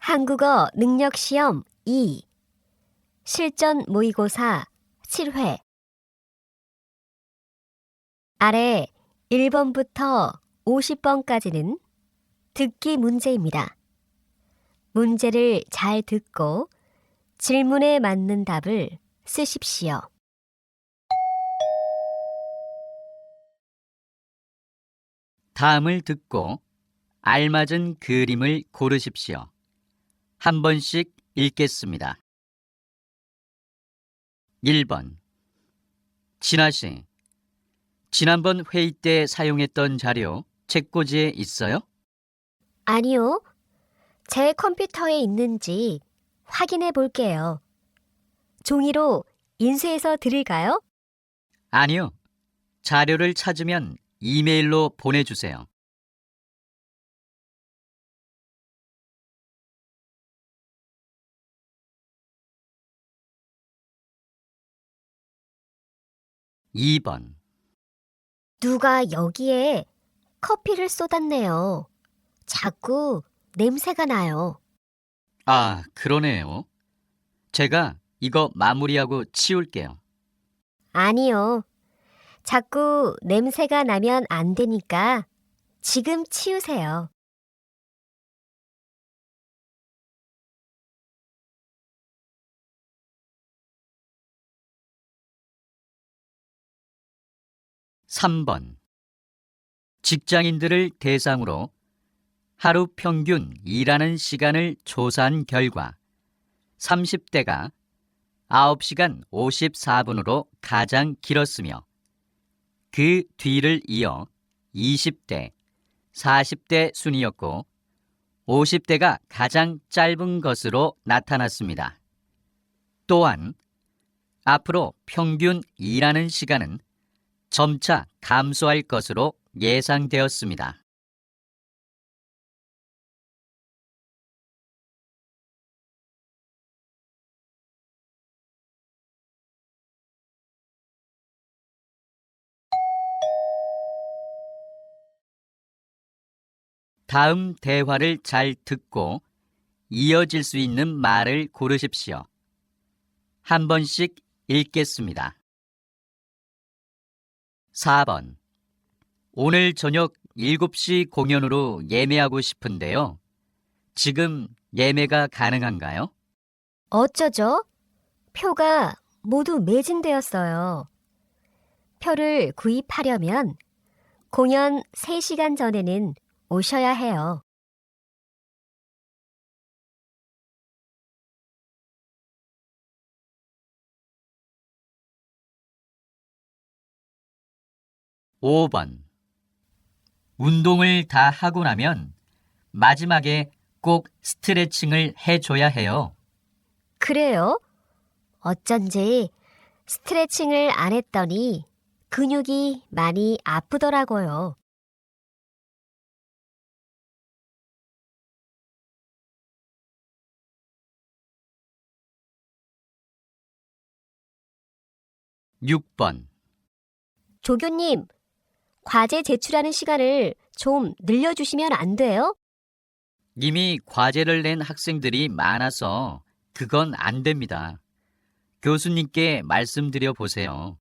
한국어 능력시험 2 실전 모의고사 7회 아래 1번부터 50번까지는 듣기 문제입니다. 문제를 잘 듣고 질문에 맞는 답을 쓰십시오. 다음을 듣고 알맞은 그림을 고르십시오. 한 번씩 읽겠습니다. 1번. 진아 씨, 지난번 회의 때 사용했던 자료 책꽂이에 있어요? 아니요. 제 컴퓨터에 있는지 확인해 볼게요. 종이로 인쇄해서 드릴까요? 아니요. 자료를 찾으면 이메일로 보내주세요. 2번. 누가 여기에 커피를 쏟았네요. 자꾸 냄새가 나요. 아, 그러네요. 제가 이거 마무리하고 치울게요. 아니요. 자꾸 냄새가 나면 안 되니까 지금 치우세요. 3번. 직장인들을 대상으로 하루 평균 일하는 시간을 조사한 결과 30대가 9시간 54분으로 가장 길었으며 그 뒤를 이어 20대, 40대 순이었고 50대가 가장 짧은 것으로 나타났습니다. 또한 앞으로 평균 일하는 시간은 점차 감소할 것으로 예상되었습니다. 다음 대화를 잘 듣고 이어질 수 있는 말을 고르십시오. 한 번씩 읽겠습니다. 4번. 오늘 저녁 7시 공연으로 예매하고 싶은데요. 지금 예매가 가능한가요? 어쩌죠? 표가 모두 매진되었어요. 표를 구입하려면 공연 3시간 전에는 오셔야 해요. 5번. 운동을 다 하고 나면 마지막에 꼭 스트레칭을 해줘야 해요. 그래요? 어쩐지 스트레칭을 안 했더니 근육이 많이 아프더라고요. 6번. 조교님, 과제 제출하는 시간을 좀 늘려주시면 안 돼요? 이미 과제를 낸 학생들이 많아서 그건 안 됩니다. 교수님께 말씀드려 보세요.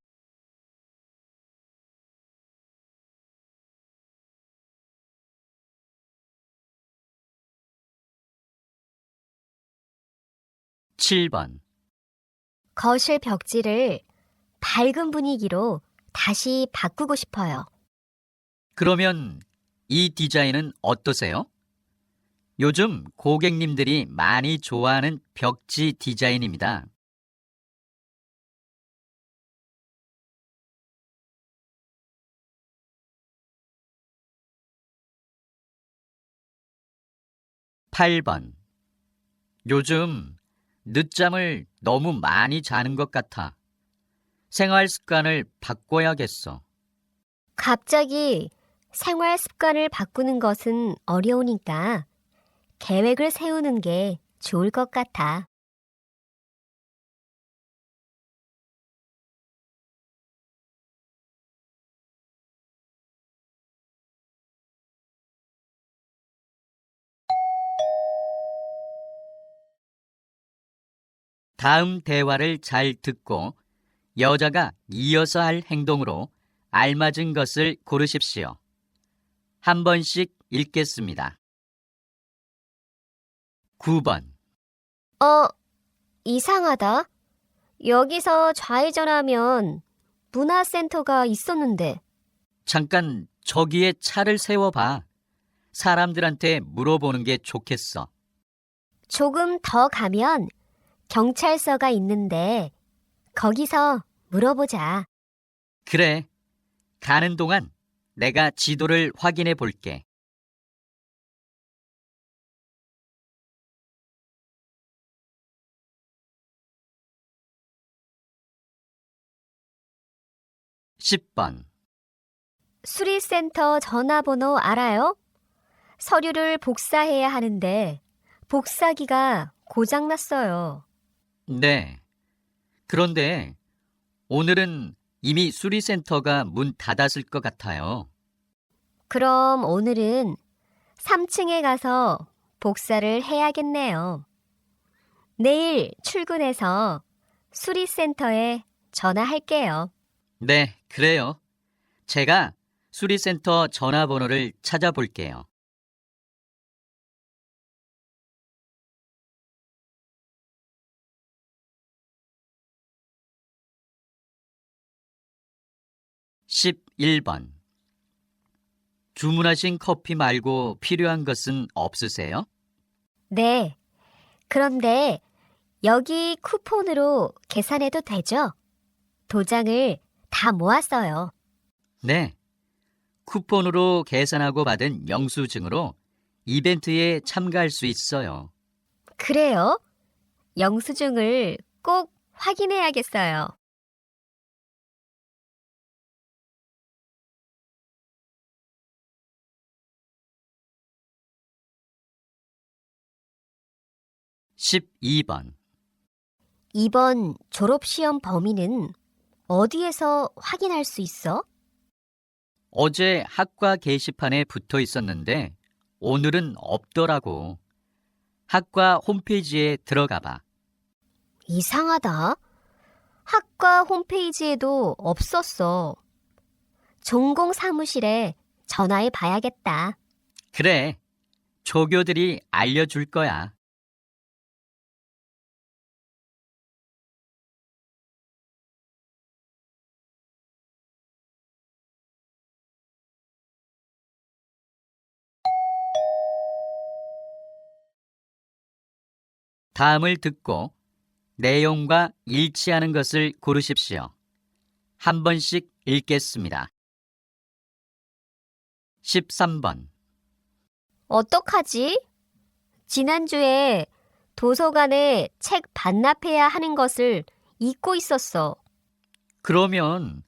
7번. 거실 벽지를 밝은 분위기로 다시 바꾸고 싶어요. 그러면 이 디자인은 어떠세요? 요즘 고객님들이 많이 좋아하는 벽지 디자인입니다. 8번. 요즘 늦잠을 너무 많이 자는 것 같아. 생활 습관을 바꿔야겠어. 갑자기 생활 습관을 바꾸는 것은 어려우니까 계획을 세우는 게 좋을 것 같아. 다음 대화를 잘 듣고 여자가 이어서 할 행동으로 알맞은 것을 고르십시오. 한 번씩 읽겠습니다. 9번. 이상하다. 여기서 좌회전하면 문화센터가 있었는데. 잠깐 저기에 차를 세워봐. 사람들한테 물어보는 게 좋겠어. 조금 더 가면 경찰서가 있는데 거기서 물어보자. 그래. 가는 동안 내가 지도를 확인해 볼게. (10번) 수리센터 전화번호 알아요? 서류를 복사해야 하는데 복사기가 고장났어요. 네. 그런데 오늘은 이미 수리센터가 문 닫았을 것 같아요. 그럼 오늘은 3층에 가서 복사를 해야겠네요. 내일 출근해서 수리센터에 전화할게요. 네, 그래요. 제가 수리센터 전화번호를 찾아볼게요. (11번) 주문하신 커피 말고 필요한 것은 없으세요? 네. 그런데 여기 쿠폰으로 계산해도 되죠? 도장을 다 모았어요. 네. 쿠폰으로 계산하고 받은 영수증으로 이벤트에 참가할 수 있어요. 그래요? 영수증을 꼭 확인해야겠어요. (12번) 이번 졸업시험 범위는 어디에서 확인할 수 있어? 어제 학과 게시판에 붙어 있었는데 오늘은 없더라고. 학과 홈페이지에 들어가 봐. 이상하다. 학과 홈페이지에도 없었어. 전공 사무실에 전화해 봐야겠다. 그래, 조교들이 알려줄 거야. 다음을 듣고 내용과 일치하는 것을 고르십시오. 한 번씩 읽겠습니다. 13번. 어떡하지? 지난주에 도서관에 책 반납해야 하는 것을 잊고 있었어. 그러면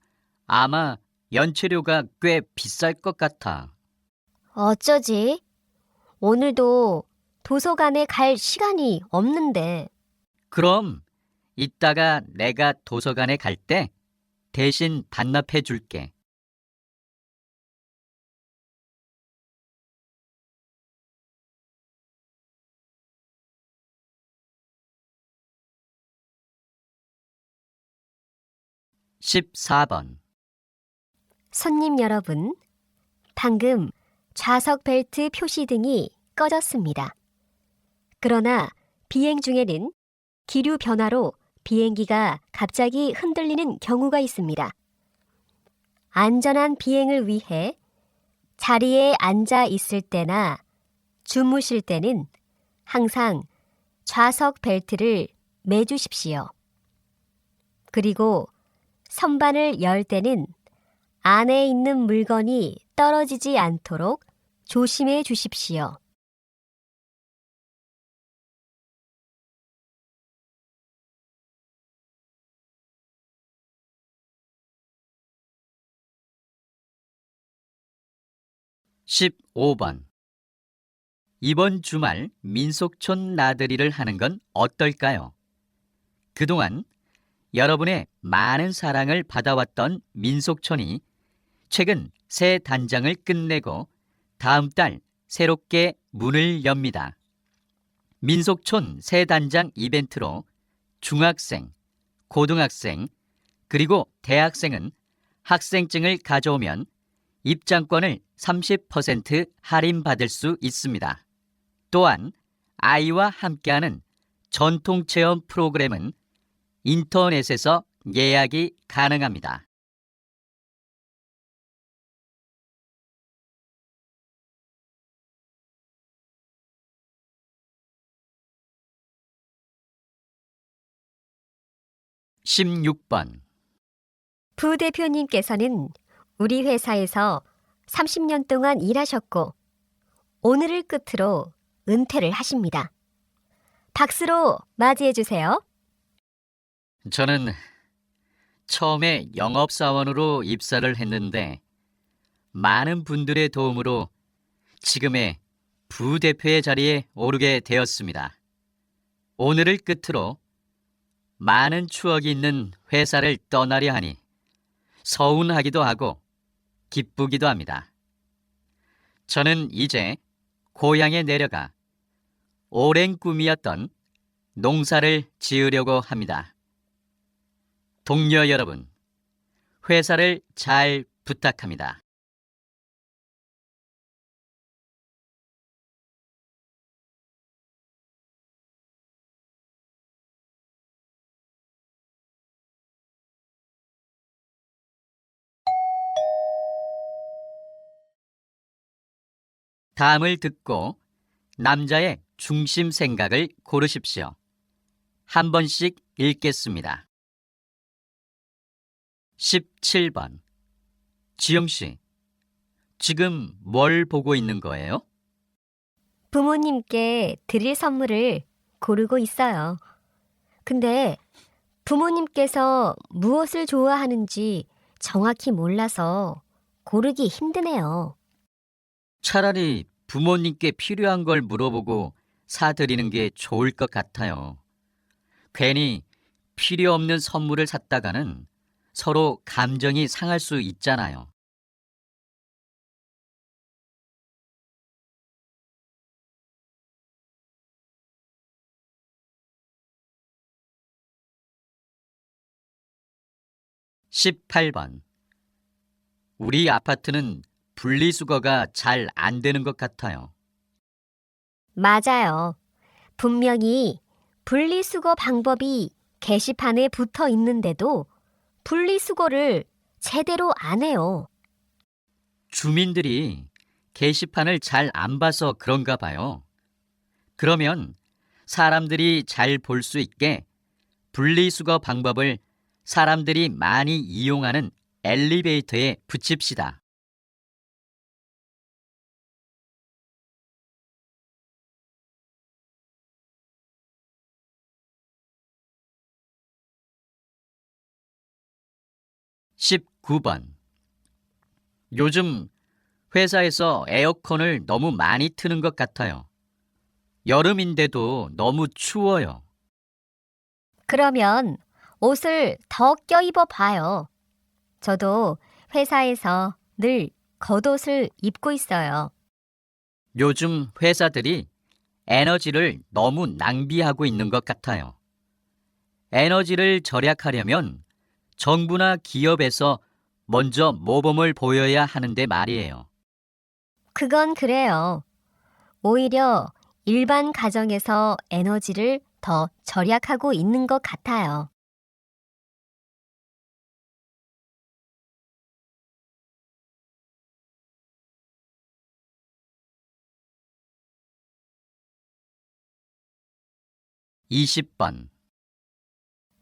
아마 연체료가 꽤 비쌀 것 같아. 어쩌지? 오늘도 도서관에 갈 시간이 없는데. 그럼 이따가 내가 도서관에 갈 때 대신 반납해 줄게. (14번) 손님 여러분, 방금 좌석 벨트 표시 등이 꺼졌습니다. 그러나 비행 중에는 기류 변화로 비행기가 갑자기 흔들리는 경우가 있습니다. 안전한 비행을 위해 자리에 앉아 있을 때나 주무실 때는 항상 좌석 벨트를 매주십시오. 그리고 선반을 열 때는 안에 있는 물건이 떨어지지 않도록 조심해 주십시오. (15번) 이번 주말 민속촌 나들이를 하는 건 어떨까요? 그동안 여러분의 많은 사랑을 받아왔던 민속촌이 최근 새 단장을 끝내고 다음 달 새롭게 문을 엽니다. 민속촌 새 단장 이벤트로 중학생, 고등학생, 그리고 대학생은 학생증을 가져오면 입장권을 30% 할인받을 수 있습니다. 또한 아이와 함께하는 전통체험 프로그램은 인터넷에서 예약이 가능합니다. (16번) 부대표님께서는 우리 회사에서 30년 동안 일하셨고 오늘을 끝으로 은퇴를 하십니다. 박수로 맞이해 주세요. 저는 처음에 영업사원으로 입사를 했는데 많은 분들의 도움으로 지금의 부대표의 자리에 오르게 되었습니다. 오늘을 끝으로 많은 추억이 있는 회사를 떠나려 하니 서운하기도 하고 기쁘기도 합니다. 저는 이제 고향에 내려가 오랜 꿈이었던 농사를 지으려고 합니다. 동료 여러분, 회사를 잘 부탁합니다. 다음을 듣고 남자의 중심 생각을 고르십시오. 한 번씩 읽겠습니다. 17번. 지영 씨, 지금 뭘 보고 있는 거예요? 부모님께 드릴 선물을 고르고 있어요. 근데 부모님께서 무엇을 좋아하는지 정확히 몰라서 고르기 힘드네요. 차라리 부모님께 필요한 걸 물어보고 사드리는 게 좋을 것 같아요. 괜히 필요 없는 선물을 샀다가는 서로 감정이 상할 수 있잖아요. (18번) 우리 아파트는 분리수거가 잘 안 되는 것 같아요. 맞아요. 분명히 분리수거 방법이 게시판에 붙어 있는데도 분리수거를 제대로 안 해요. 주민들이 게시판을 잘 안 봐서 그런가 봐요. 그러면 사람들이 잘 볼 수 있게 분리수거 방법을 사람들이 많이 이용하는 엘리베이터에 붙입시다. (19번) 요즘 회사에서 에어컨을 너무 많이 트는 것 같아요. 여름인데도 너무 추워요. 그러면 옷을 더 껴입어 봐요. 저도 회사에서 늘 겉옷을 입고 있어요. 요즘 회사들이 에너지를 너무 낭비하고 있는 것 같아요. 에너지를 절약하려면 정부나 기업에서 먼저 모범을 보여야 하는데 말이에요. 그건 그래요. 오히려 일반 가정에서 에너지를 더 절약하고 있는 것 같아요. (20번)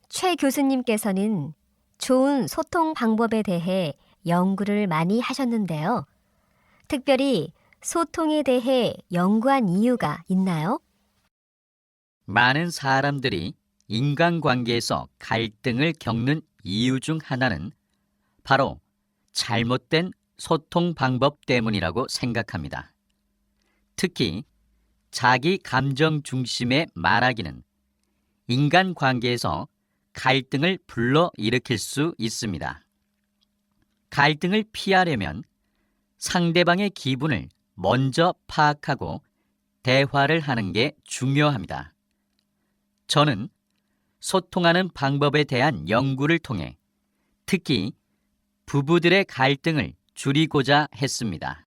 최 교수님께서는 좋은 소통 방법에 대해 연구를 많이 하셨는데요. 특별히 소통에 대해 연구한 이유가 있나요? 많은 사람들이 인간관계에서 갈등을 겪는 이유 중 하나는 바로 잘못된 소통 방법 때문이라고 생각합니다. 특히 자기 감정 중심의 말하기는 인간관계에서 갈등을 불러일으킬 수 있습니다. 갈등을 피하려면 상대방의 기분을 먼저 파악하고 대화를 하는 게 중요합니다. 저는 소통하는 방법에 대한 연구를 통해 특히 부부들의 갈등을 줄이고자 했습니다.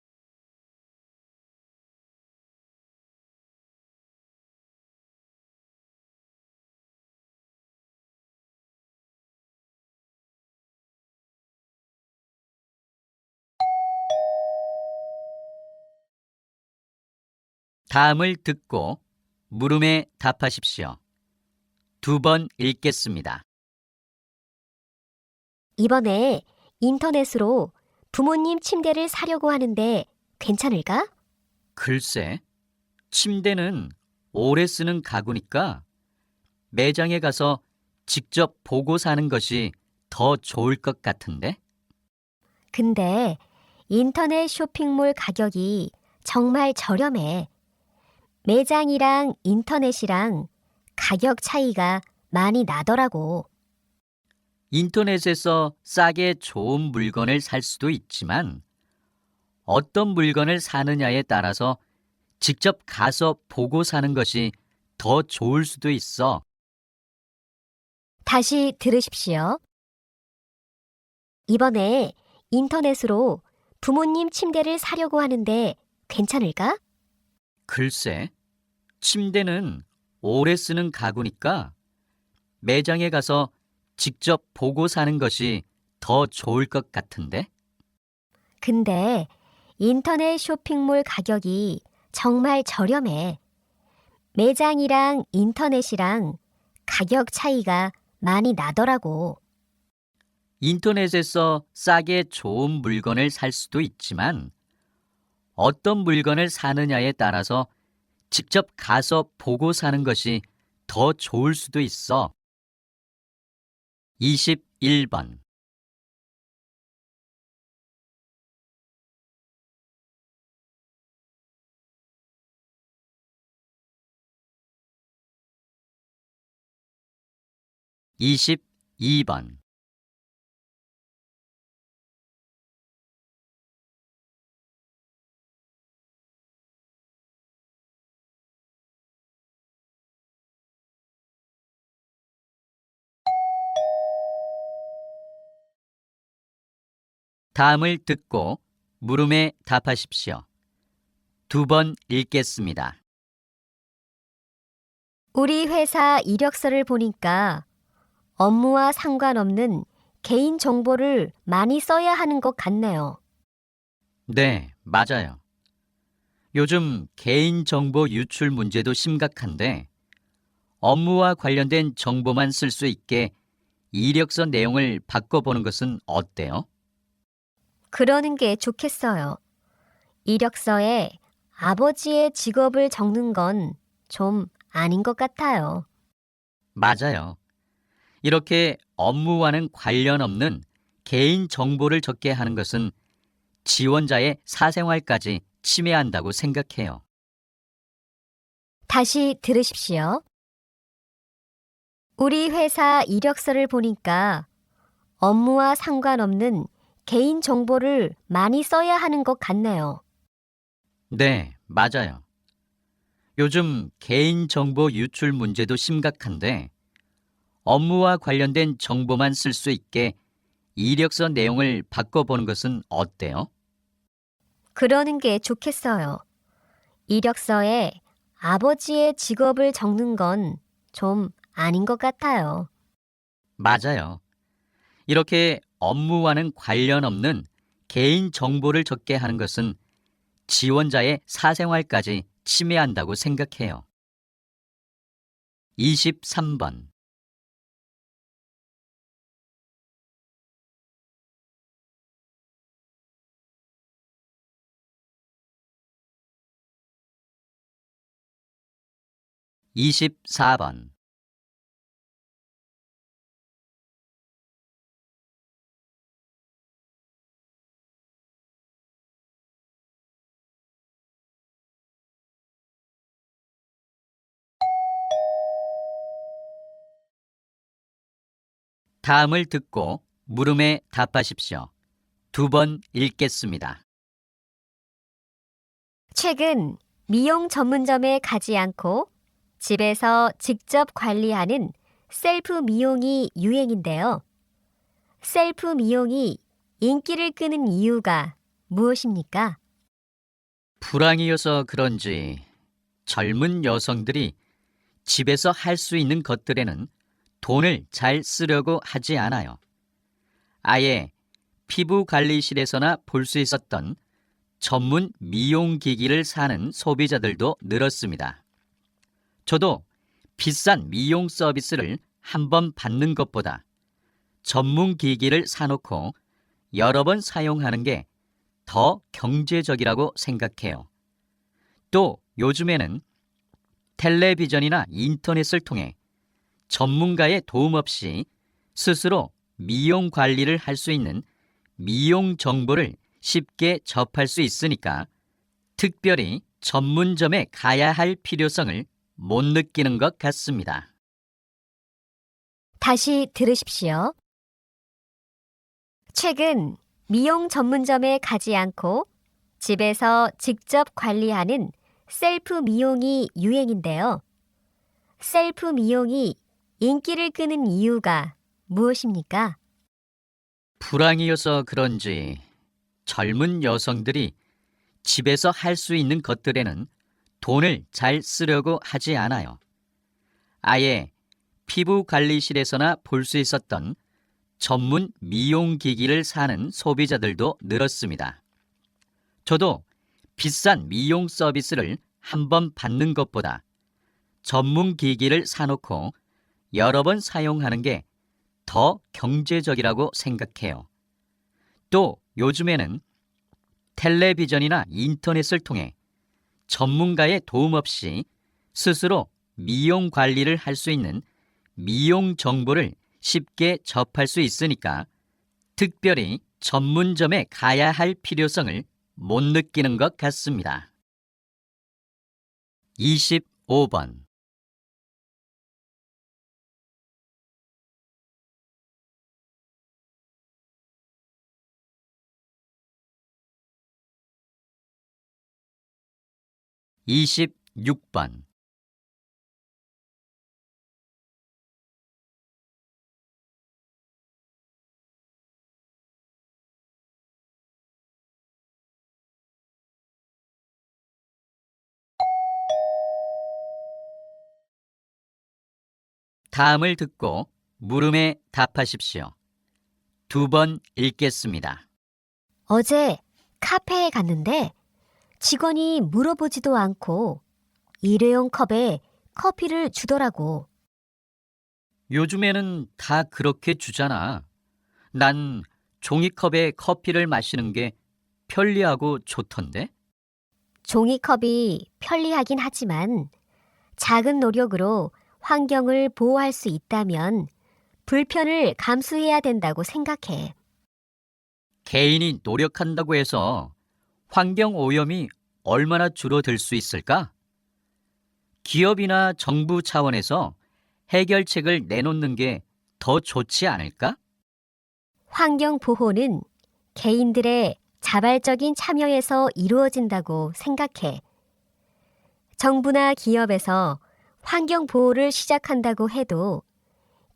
다음을 듣고 물음에 답하십시오. 2번 읽겠습니다. 이번에 인터넷으로 부모님 침대를 사려고 하는데 괜찮을까? 글쎄, 침대는 오래 쓰는 가구니까 매장에 가서 직접 보고 사는 것이 더 좋을 것 같은데? 근데 인터넷 쇼핑몰 가격이 정말 저렴해. 매장이랑 인터넷이랑 가격 차이가 많이 나더라고. 인터넷에서 싸게 좋은 물건을 살 수도 있지만 어떤 물건을 사느냐에 따라서 직접 가서 보고 사는 것이 더 좋을 수도 있어. 다시 들으십시오. 이번에 인터넷으로 부모님 침대를 사려고 하는데 괜찮을까? 글쎄, 침대는 오래 쓰는 가구니까 매장에 가서 직접 보고 사는 것이 더 좋을 것 같은데? 근데 인터넷 쇼핑몰 가격이 정말 저렴해. 매장이랑 인터넷이랑 가격 차이가 많이 나더라고. 인터넷에서 싸게 좋은 물건을 살 수도 있지만 어떤 물건을 사느냐에 따라서 직접 가서 보고 사는 것이 더 좋을 수도 있어. 21번. (22번) 다음을 듣고 물음에 답하십시오. 2번 읽겠습니다. 우리 회사 이력서를 보니까 업무와 상관없는 개인 정보를 많이 써야 하는 것 같네요. 네, 맞아요. 요즘 개인정보 유출 문제도 심각한데 업무와 관련된 정보만 쓸 수 있게 이력서 내용을 바꿔보는 것은 어때요? 그러는 게 좋겠어요. 이력서에 아버지의 직업을 적는 건 좀 아닌 것 같아요. 맞아요. 이렇게 업무와는 관련 없는 개인 정보를 적게 하는 것은 지원자의 사생활까지 침해한다고 생각해요. 다시 들으십시오. 우리 회사 이력서를 보니까 업무와 상관없는 개인 정보를 많이 써야 하는 것 같네요. 네, 맞아요. 요즘 개인정보 유출 문제도 심각한데 업무와 관련된 정보만 쓸 수 있게 이력서 내용을 바꿔보는 것은 어때요? 그러는 게 좋겠어요. 이력서에 아버지의 직업을 적는 건 좀 아닌 것 같아요. 맞아요. 이렇게 업무와는 관련 없는 개인 정보를 적게 하는 것은 지원자의 사생활까지 침해한다고 생각해요. 23번. (24번) 다음을 듣고 물음에 답하십시오. 2번 읽겠습니다. 최근 미용 전문점에 가지 않고 집에서 직접 관리하는 셀프 미용이 유행인데요. 셀프 미용이 인기를 끄는 이유가 무엇입니까? 불황이어서 그런지 젊은 여성들이 집에서 할 수 있는 것들에는 돈을 잘 쓰려고 하지 않아요. 아예 피부 관리실에서나 볼 수 있었던 전문 미용기기를 사는 소비자들도 늘었습니다. 저도 비싼 미용 서비스를 한 번 받는 것보다 전문 기기를 사놓고 여러 번 사용하는 게 더 경제적이라고 생각해요. 또 요즘에는 텔레비전이나 인터넷을 통해 전문가의 도움 없이 스스로 미용 관리를 할 수 있는 미용 정보를 쉽게 접할 수 있으니까 특별히 전문점에 가야 할 필요성을 못 느끼는 것 같습니다. 다시 들으십시오. 최근 미용 전문점에 가지 않고 집에서 직접 관리하는 셀프 미용이 유행인데요. 셀프 미용이 인기를 끄는 이유가 무엇입니까? 불황이어서 그런지 젊은 여성들이 집에서 할 수 있는 것들에는 돈을 잘 쓰려고 하지 않아요. 아예 피부 관리실에서나 볼 수 있었던 전문 미용기기를 사는 소비자들도 늘었습니다. 저도 비싼 미용 서비스를 한 번 받는 것보다 전문 기기를 사놓고 여러 번 사용하는 게 더 경제적이라고 생각해요. 또 요즘에는 텔레비전이나 인터넷을 통해 전문가의 도움 없이 스스로 미용 관리를 할 수 있는 미용 정보를 쉽게 접할 수 있으니까 특별히 전문점에 가야 할 필요성을 못 느끼는 것 같습니다. 25번. 26번. 다음을 듣고 물음에 답하십시오. 2번 읽겠습니다. 어제 카페에 갔는데 직원이 물어보지도 않고 일회용 컵에 커피를 주더라고. 요즘에는 다 그렇게 주잖아. 난 종이컵에 커피를 마시는 게 편리하고 좋던데? 종이컵이 편리하긴 하지만 작은 노력으로 환경을 보호할 수 있다면 불편을 감수해야 된다고 생각해. 개인이 노력한다고 해서 환경 오염이 얼마나 줄어들 수 있을까? 기업이나 정부 차원에서 해결책을 내놓는 게 더 좋지 않을까? 환경 보호는 개인들의 자발적인 참여에서 이루어진다고 생각해. 정부나 기업에서 환경 보호를 시작한다고 해도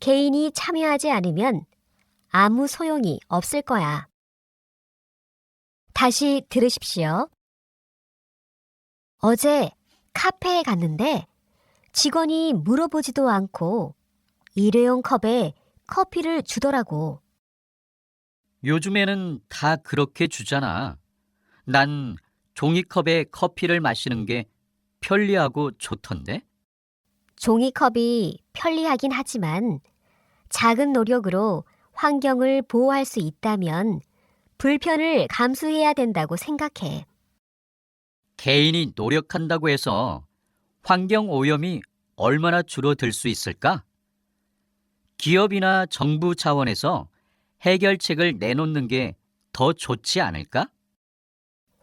개인이 참여하지 않으면 아무 소용이 없을 거야. 다시 들으십시오. 어제 카페에 갔는데 직원이 물어보지도 않고 일회용 컵에 커피를 주더라고. 요즘에는 다 그렇게 주잖아. 난 종이컵에 커피를 마시는 게 편리하고 좋던데? 종이컵이 편리하긴 하지만 작은 노력으로 환경을 보호할 수 있다면 불편을 감수해야 된다고 생각해. 개인이 노력한다고 해서 환경 오염이 얼마나 줄어들 수 있을까? 기업이나 정부 차원에서 해결책을 내놓는 게 더 좋지 않을까?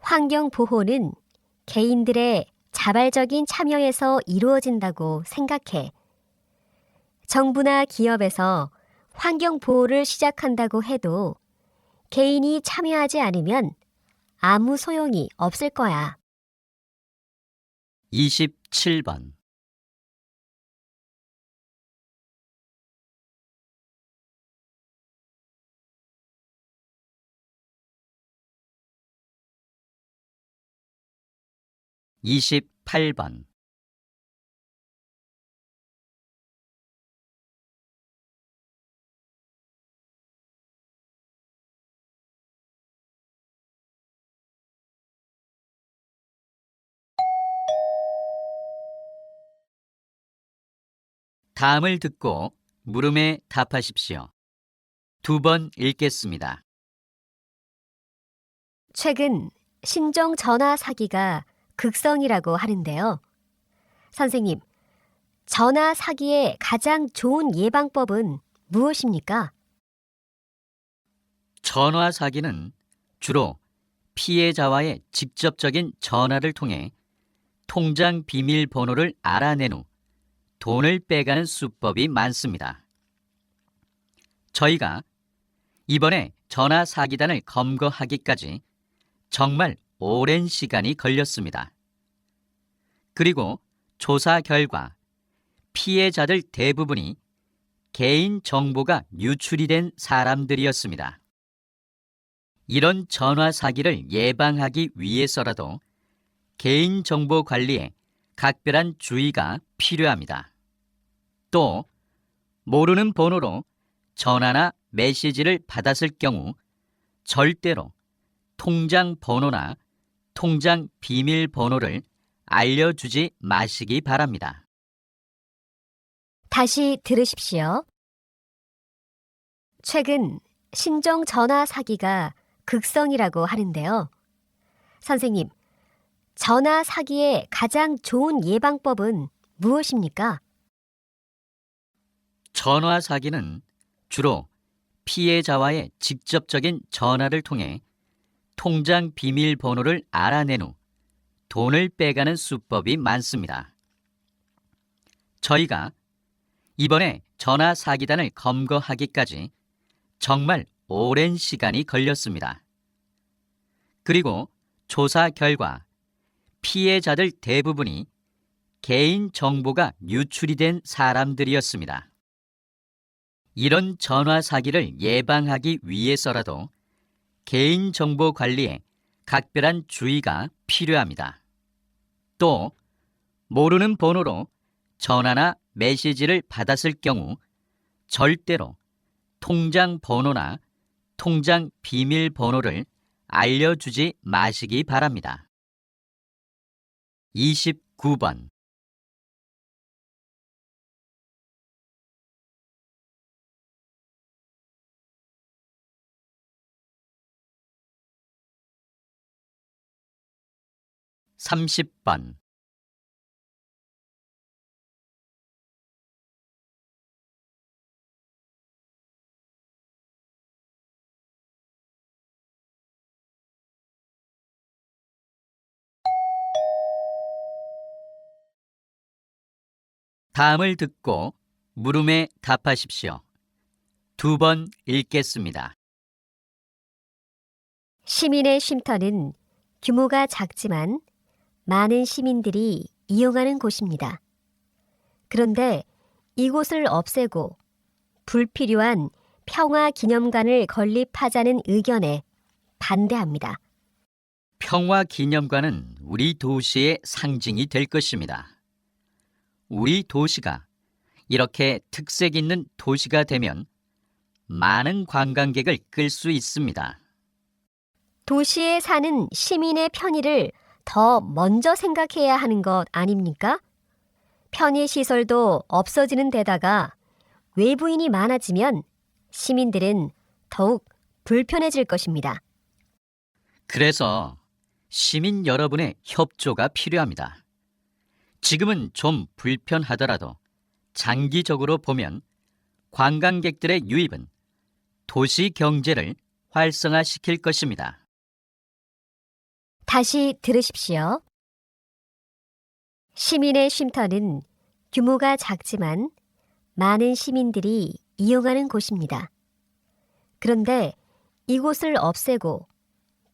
환경 보호는 개인들의 자발적인 참여에서 이루어진다고 생각해. 정부나 기업에서 환경 보호를 시작한다고 해도 개인이 참여하지 않으면 아무 소용이 없을 거야. 27번. 28번. 다음을 듣고 물음에 답하십시오. 2번 읽겠습니다. 최근 신종 전화 사기가 극성이라고 하는데요. 선생님, 전화 사기의 가장 좋은 예방법은 무엇입니까? 전화 사기는 주로 피해자와의 직접적인 전화를 통해 통장 비밀번호를 알아낸 후 돈을 빼가는 수법이 많습니다. 저희가 이번에 전화 사기단을 검거하기까지 정말 오랜 시간이 걸렸습니다. 그리고 조사 결과 피해자들 대부분이 개인 정보가 유출이 된 사람들이었습니다. 이런 전화 사기를 예방하기 위해서라도 개인 정보 관리에 각별한 주의가 필요합니다. 또 모르는 번호로 전화나 메시지를 받았을 경우 절대로 통장 번호나 통장 비밀번호를 알려주지 마시기 바랍니다. 다시 들으십시오. 최근 신종 전화 사기가 극성이라고 하는데요. 선생님, 전화 사기의 가장 좋은 예방법은 무엇입니까? 전화 사기는 주로 피해자와의 직접적인 전화를 통해 통장 비밀번호를 알아낸 후 돈을 빼가는 수법이 많습니다. 저희가 이번에 전화 사기단을 검거하기까지 정말 오랜 시간이 걸렸습니다. 그리고 조사 결과 피해자들 대부분이 개인 정보가 유출이 된 사람들이었습니다. 이런 전화 사기를 예방하기 위해서라도 개인 정보 관리에 각별한 주의가 필요합니다. 또 모르는 번호로 전화나 메시지를 받았을 경우 절대로 통장 번호나 통장 비밀번호를 알려주지 마시기 바랍니다. 29번. (30번) 다음을 듣고 물음에 답하십시오. 2번 읽겠습니다. 시민의 쉼터는 규모가 작지만 많은 시민들이 이용하는 곳입니다. 그런데 이곳을 없애고 불필요한 평화기념관을 건립하자는 의견에 반대합니다. 평화기념관은 우리 도시의 상징이 될 것입니다. 우리 도시가 이렇게 특색 있는 도시가 되면 많은 관광객을 끌 수 있습니다. 도시에 사는 시민의 편의를 더 먼저 생각해야 하는 것 아닙니까? 편의시설도 없어지는 데다가 외부인이 많아지면 시민들은 더욱 불편해질 것입니다. 그래서 시민 여러분의 협조가 필요합니다. 지금은 좀 불편하더라도 장기적으로 보면 관광객들의 유입은 도시 경제를 활성화시킬 것입니다. 다시 들으십시오. 시민의 쉼터는 규모가 작지만 많은 시민들이 이용하는 곳입니다. 그런데 이곳을 없애고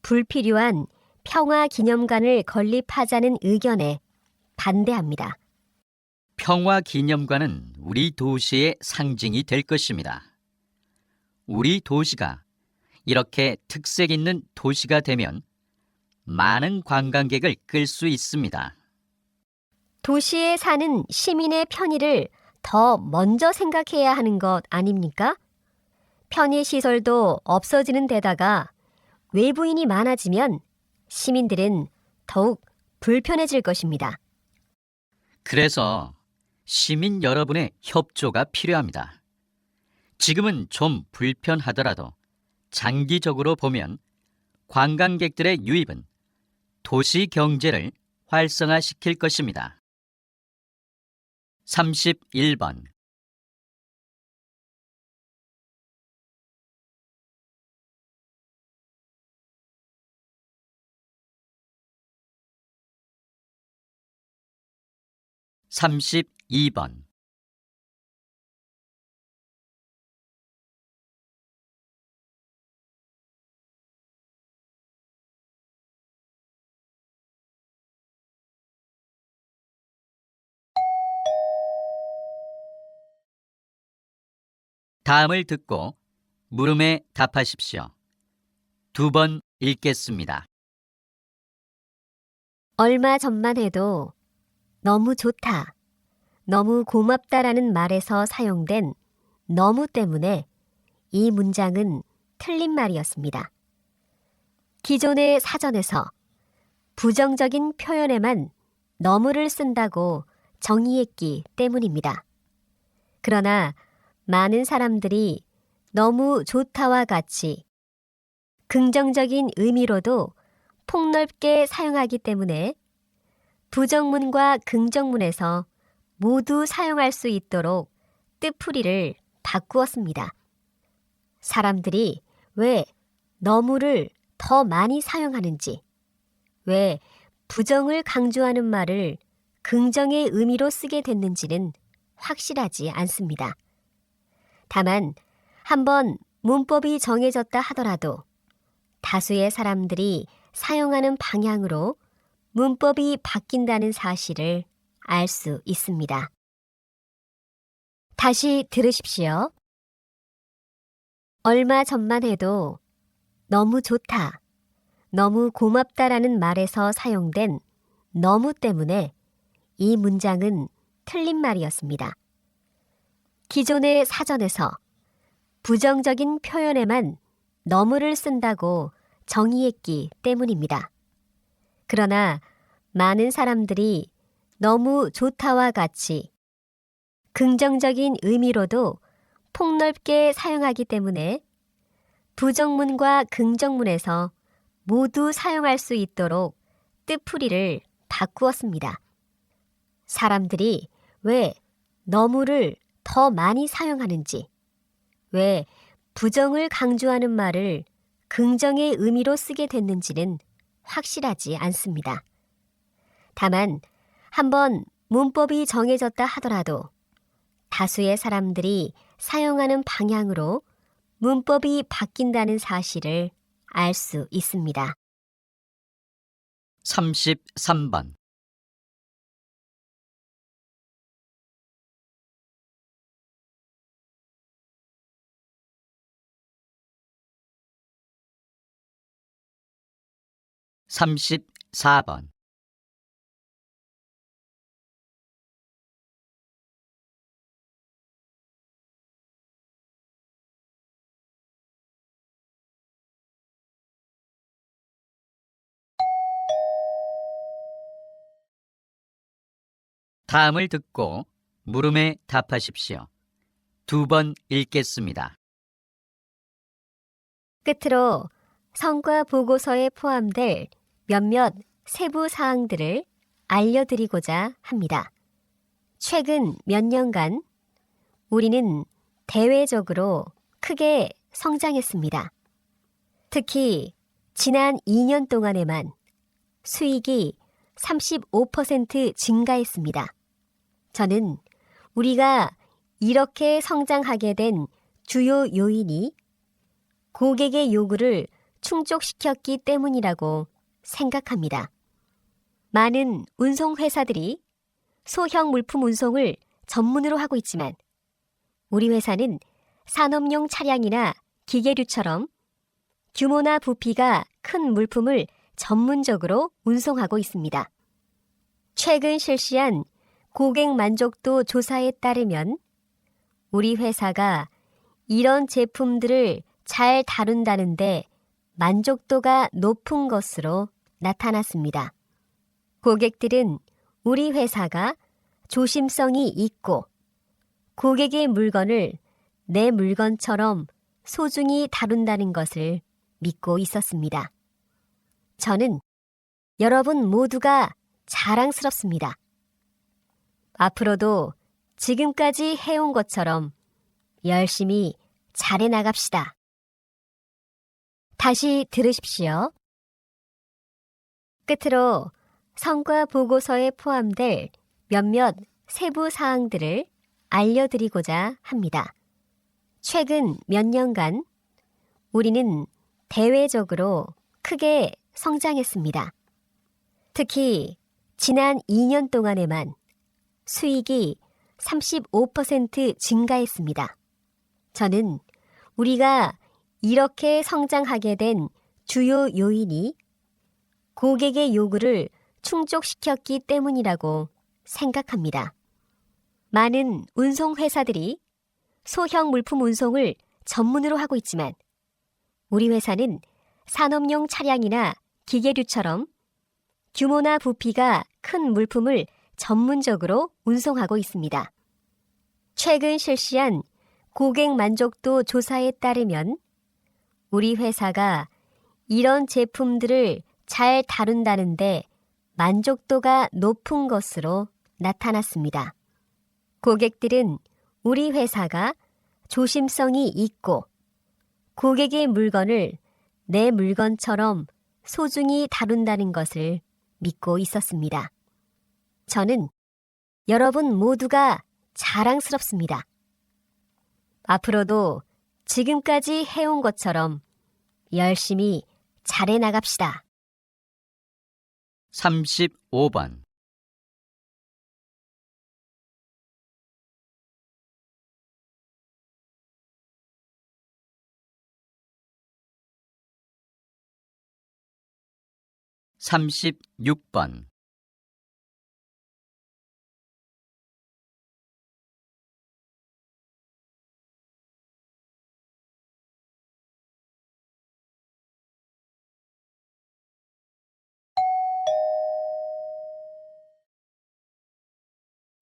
불필요한 평화기념관을 건립하자는 의견에 반대합니다. 평화기념관은 우리 도시의 상징이 될 것입니다. 우리 도시가 이렇게 특색 있는 도시가 되면 많은 관광객을 끌 수 있습니다. 도시에 사는 시민의 편의를 더 먼저 생각해야 하는 것 아닙니까? 편의시설도 없어지는 데다가 외부인이 많아지면 시민들은 더욱 불편해질 것입니다. 그래서 시민 여러분의 협조가 필요합니다. 지금은 좀 불편하더라도 장기적으로 보면 관광객들의 유입은 도시 경제를 활성화시킬 것입니다. 31번. (32번) 다음을 듣고 물음에 답하십시오. 2번 읽겠습니다. 얼마 전만 해도 너무 좋다, 너무 고맙다라는 말에서 사용된 너무 때문에 이 문장은 틀린 말이었습니다. 기존의 사전에서 부정적인 표현에만 너무를 쓴다고 정의했기 때문입니다. 그러나 많은 사람들이 너무 좋다와 같이 긍정적인 의미로도 폭넓게 사용하기 때문에 부정문과 긍정문에서 모두 사용할 수 있도록 뜻풀이를 바꾸었습니다. 사람들이 왜 너무를 더 많이 사용하는지, 왜 부정을 강조하는 말을 긍정의 의미로 쓰게 됐는지는 확실하지 않습니다. 다만 한번 문법이 정해졌다 하더라도 다수의 사람들이 사용하는 방향으로 문법이 바뀐다는 사실을 알 수 있습니다. 다시 들으십시오. 얼마 전만 해도 너무 좋다, 너무 고맙다라는 말에서 사용된 너무 때문에 이 문장은 틀린 말이었습니다. 기존의 사전에서 부정적인 표현에만 너무를 쓴다고 정의했기 때문입니다. 그러나 많은 사람들이 너무 좋다와 같이 긍정적인 의미로도 폭넓게 사용하기 때문에 부정문과 긍정문에서 모두 사용할 수 있도록 뜻풀이를 바꾸었습니다. 사람들이 왜 너무를 더 많이 사용하는지, 왜 부정을 강조하는 말을 긍정의 의미로 쓰게 됐는지는 확실하지 않습니다. 다만 한번 문법이 정해졌다 하더라도 다수의 사람들이 사용하는 방향으로 문법이 바뀐다는 사실을 알 수 있습니다. 33번. (34번) 다음을 듣고 물음에 답하십시오. 2번 읽겠습니다. 끝으로 성과 보고서에 포함될 몇몇 세부 사항들을 알려드리고자 합니다. 최근 몇 년간 우리는 대외적으로 크게 성장했습니다. 특히 지난 2년 동안에만 수익이 35% 증가했습니다. 저는 우리가 이렇게 성장하게 된 주요 요인이 고객의 요구를 충족시켰기 때문이라고 생각합니다. 많은 운송회사들이 소형 물품 운송을 전문으로 하고 있지만 우리 회사는 산업용 차량이나 기계류처럼 규모나 부피가 큰 물품을 전문적으로 운송하고 있습니다. 최근 실시한 고객 만족도 조사에 따르면 우리 회사가 이런 제품들을 잘 다룬다는데 만족도가 높은 것으로 나타났습니다. 고객들은 우리 회사가 조심성이 있고 고객의 물건을 내 물건처럼 소중히 다룬다는 것을 믿고 있었습니다. 저는 여러분 모두가 자랑스럽습니다. 앞으로도 지금까지 해온 것처럼 열심히 잘해 나갑시다. 다시 들으십시오. 끝으로 성과 보고서에 포함될 몇몇 세부 사항들을 알려드리고자 합니다. 최근 몇 년간 우리는 대외적으로 크게 성장했습니다. 특히 지난 2년 동안에만 수익이 35% 증가했습니다. 저는 우리가 이렇게 성장하게 된 주요 요인이 고객의 요구를 충족시켰기 때문이라고 생각합니다. 많은 운송회사들이 소형 물품 운송을 전문으로 하고 있지만 우리 회사는 산업용 차량이나 기계류처럼 규모나 부피가 큰 물품을 전문적으로 운송하고 있습니다. 최근 실시한 고객 만족도 조사에 따르면 우리 회사가 이런 제품들을 잘 다룬다는데 만족도가 높은 것으로 나타났습니다. 고객들은 우리 회사가 조심성이 있고 고객의 물건을 내 물건처럼 소중히 다룬다는 것을 믿고 있었습니다. 저는 여러분 모두가 자랑스럽습니다. 앞으로도 지금까지 해온 것처럼 열심히 잘해 나갑시다. 35번. 삼십육 번.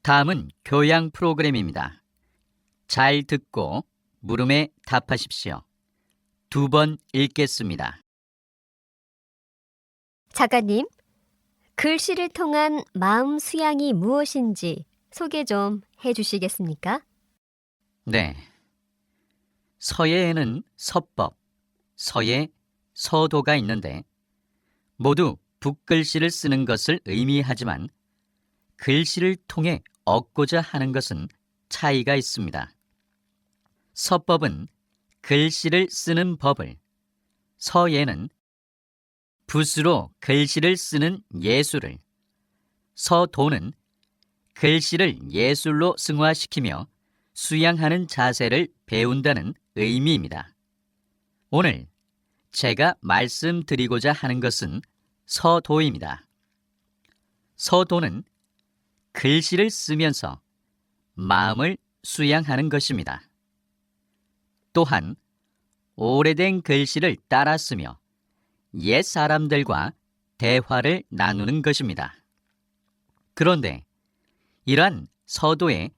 다음은 교양 프로그램입니다. 잘 듣고 물음에 답하십시오. 2번 읽겠습니다. 작가님, 글씨를 통한 마음 수양이 무엇인지 소개 좀 해주시겠습니까? 네. 서예에는 서법, 서예, 서도가 있는데 모두 붓글씨를 쓰는 것을 의미하지만 글씨를 통해 얻고자 하는 것은 차이가 있습니다. 서법은 글씨를 쓰는 법을, 서예는 붓으로 글씨를 쓰는 예술을, 서도는 글씨를 예술로 승화시키며 수양하는 자세를 배운다는 의미입니다. 오늘 제가 말씀드리고자 하는 것은 서도입니다. 서도는 글씨를 쓰면서 마음을 수양하는 것입니다. 또한 오래된 글씨를 따라 쓰며 옛 사람들과 대화를 나누는 것입니다. 그런데 이러한 서도의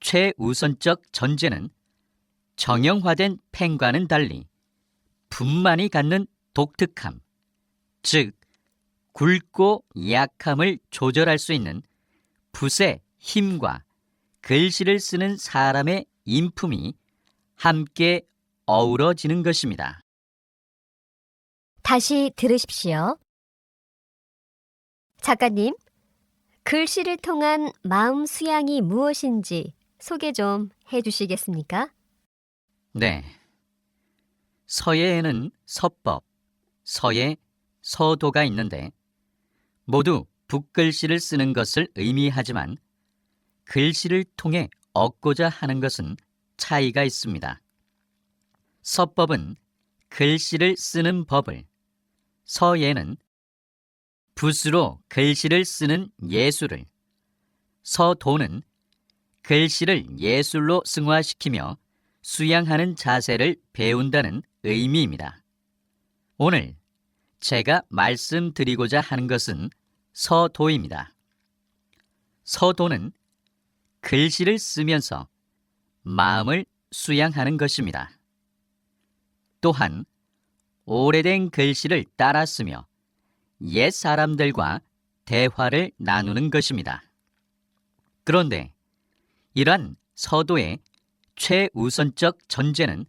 최우선적 전제는 정형화된 펜과는 달리 붓만이 갖는 독특함, 즉 굵고 약함을 조절할 수 있는 붓의 힘과 글씨를 쓰는 사람의 인품이 함께 어우러지는 것입니다. 다시 들으십시오. 작가님, 글씨를 통한 마음 수양이 무엇인지 소개 좀 해주시겠습니까? 네. 서예에는 서법, 서예, 서도가 있는데 모두 붓글씨를 쓰는 것을 의미하지만 글씨를 통해 얻고자 하는 것은 차이가 있습니다. 서법은 글씨를 쓰는 법을, 서예는 붓으로 글씨를 쓰는 예술을, 서도는 글씨를 예술로 승화시키며 수양하는 자세를 배운다는 의미입니다. 오늘 제가 말씀드리고자 하는 것은 서도입니다. 서도는 글씨를 쓰면서 마음을 수양하는 것입니다. 또한 오래된 글씨를 따라 쓰며 옛 사람들과 대화를 나누는 것입니다. 그런데 이러한 서도의 최우선적 전제는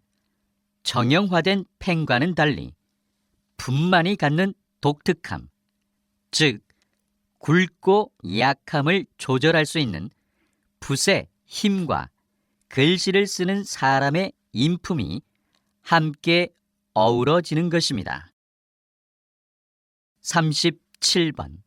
정형화된 펜과는 달리 붓만이 갖는 독특함, 즉 굵고 약함을 조절할 수 있는 붓의 힘과 글씨를 쓰는 사람의 인품이 함께 어우러지는 것입니다. 37번.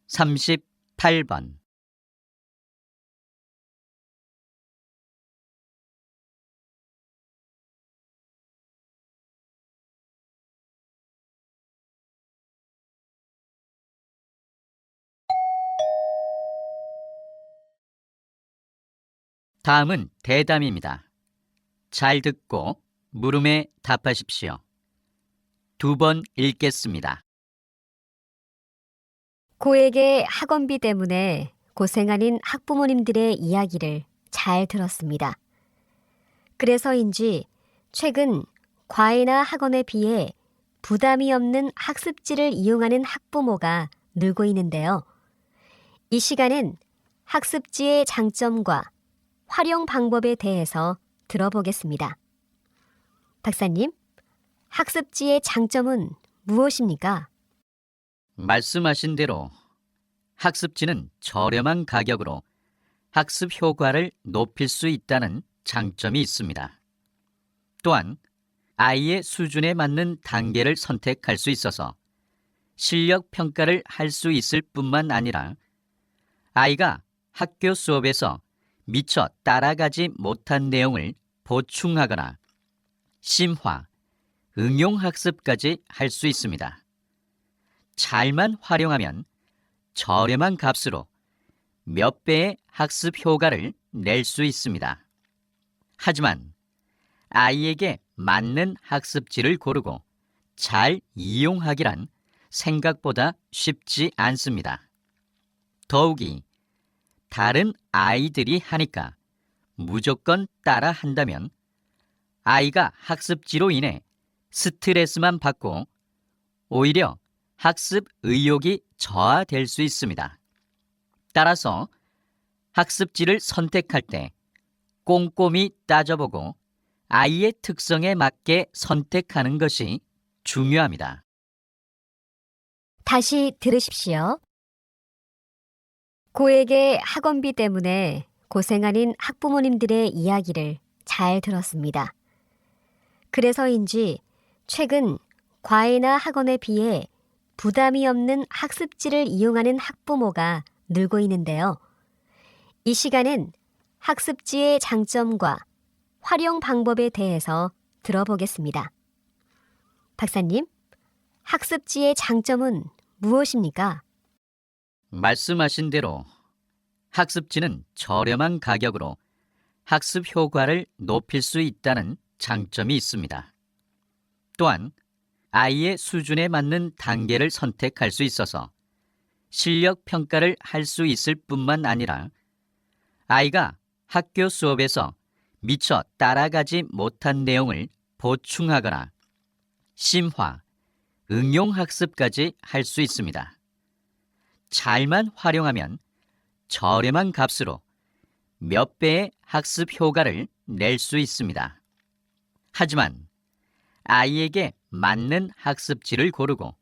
(38번) 다음은 대담입니다. 잘 듣고 물음에 답하십시오. 2번 읽겠습니다. 고에게 학원비 때문에 고생하는 학부모님들의 이야기를 잘 들었습니다. 그래서인지 최근 과외나 학원에 비해 부담이 없는 학습지를 이용하는 학부모가 늘고 있는데요. 이 시간엔 학습지의 장점과 활용 방법에 대해서 들어보겠습니다. 박사님, 학습지의 장점은 무엇입니까? 말씀하신 대로 학습지는 저렴한 가격으로 학습 효과를 높일 수 있다는 장점이 있습니다. 또한 아이의 수준에 맞는 단계를 선택할 수 있어서 실력 평가를 할 수 있을 뿐만 아니라 아이가 학교 수업에서 미처 따라가지 못한 내용을 보충하거나 심화, 응용학습까지 할 수 있습니다. 잘만 활용하면 저렴한 값으로 몇 배의 학습 효과를 낼 수 있습니다. 하지만 아이에게 맞는 학습지를 고르고 잘 이용하기란 생각보다 쉽지 않습니다. 더욱이 다른 아이들이 하니까 무조건 따라 한다면 아이가 학습지로 인해 스트레스만 받고 오히려 학습 의욕이 저하될 수 있습니다. 따라서 학습지를 선택할 때 꼼꼼히 따져보고 아이의 특성에 맞게 선택하는 것이 중요합니다. 다시 들으십시오. 고에게 학원비 때문에 고생하는 학부모님들의 이야기를 잘 들었습니다. 그래서인지 최근 과외나 학원에 비해 부담이 없는 학습지를 이용하는 학부모가 늘고 있는데요. 이 시간엔 학습지의 장점과 활용 방법에 대해서 들어보겠습니다. 박사님, 학습지의 장점은 무엇입니까? 말씀하신 대로 학습지는 저렴한 가격으로 학습 효과를 높일 수 있다는 장점이 있습니다. 또한 아이의 수준에 맞는 단계를 선택할 수 있어서 실력 평가를 할 수 있을 뿐만 아니라 아이가 학교 수업에서 미처 따라가지 못한 내용을 보충하거나 심화, 응용학습까지 할 수 있습니다. 잘만 활용하면 저렴한 값으로 몇 배의 학습 효과를 낼 수 있습니다. 하지만 아이에게 맞는 학습지를 고르고